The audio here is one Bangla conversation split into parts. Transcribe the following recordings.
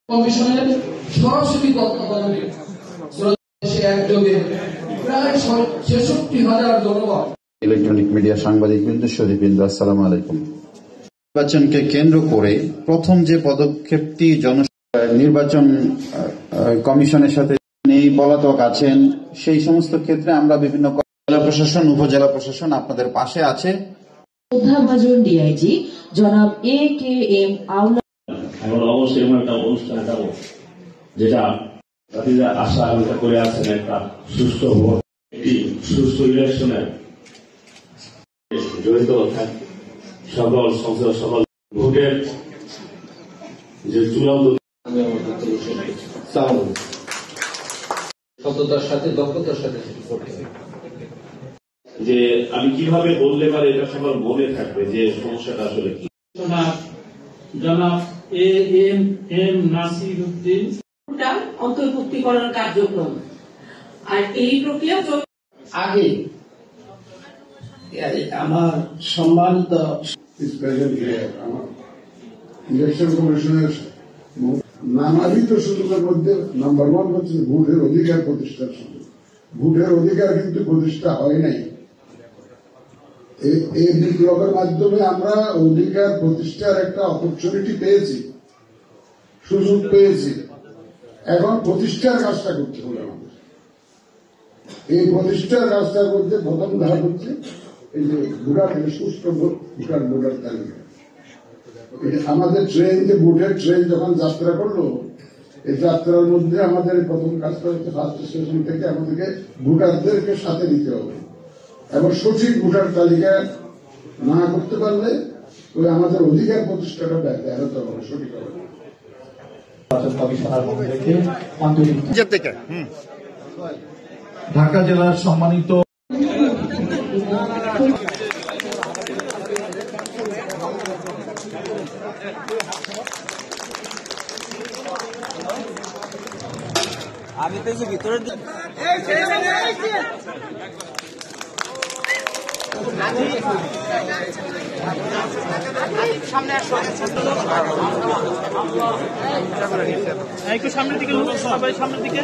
কমিশনের সরাসরি তত্ত্বাবধানে দেশে একযোগে প্রায় ৬৬,০০০ জনগণ। ইলেকট্রনিক মিডিয়া সাংবাদিকবৃন্দ, শহীদবৃন্দ, আসসালামু আলাইকুম। নির্বাচনকে কেন্দ্র করে প্রথম যে পদক্ষেপটি নির্বাচন কমিশনের সাথে নেই পলাতক আছেন, সেই সমস্ত ক্ষেত্রে আমরা বিভিন্ন জেলা প্রশাসন, উপজেলা প্রশাসন আপনাদের পাশে আছে। শ্রদ্ধাভাজন ডিআইজি জনাব AKM আউলা। এখন অবশ্যই এমন একটা অনুষ্ঠানে যাবো যেটা আশা করে আছেন একটা সুষ্ঠু ভোট, একটি সুষ্ঠু ইলেকশনের জড়িত সকল সংসদ সকল ভোটের যে চূড়ান্ত সততার সাথে দক্ষতার সাথে যে আমি কিভাবে বললে পারে এটা সবার মনে থাকবে যে সমস্যাটা আসলে কি। জনাব AM নাসির উদ্দিন অন্তর্ভুক্তিকরণ কার্যক্রম, আর এই প্রক্রিয়া আগে আমার সম্মানিত ইলেকশন কমিশনের নানাবিধ সুযোগের মধ্যে নাম্বার 1 হচ্ছে ভোটের অধিকার প্রতিষ্ঠার সুযোগ। ভোটের অধিকার কিন্তু প্রতিষ্ঠা হয় নাই। এই বিপ্লবের মাধ্যমে আমরা অধিকার প্রতিষ্ঠার একটা অপরচুনিটি পেয়েছি, সুযোগ পেয়েছি। এখন প্রতিষ্ঠার কাজটা করতে হবে আমাদের। এই প্রতিষ্ঠার কাজটার মধ্যে প্রথম ধাপ হচ্ছে এই যে ভোটার সুষ্ঠু ভোটার তালিকা। আমাদের ট্রেন যে ভোটের ট্রেন যখন যাত্রা করলো, এই যাত্রার মধ্যে আমাদের প্রথম কাজটা হচ্ছে ফার্স্ট স্টেশন থেকে আমাদেরকে ভোটারদেরকে সাথে নিতে হবে এবং সঠিক ভোটার তালিকা না করতে পারলে ওই আমাদের অধিকার প্রতিষ্ঠাটা ব্যাহত হবে, সঠিক হবে। ঢাকা জেলার সম্মানিত আমি তো ভিতরে একটু সামনের দিকে, সবাই সামনের দিকে।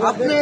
আপনি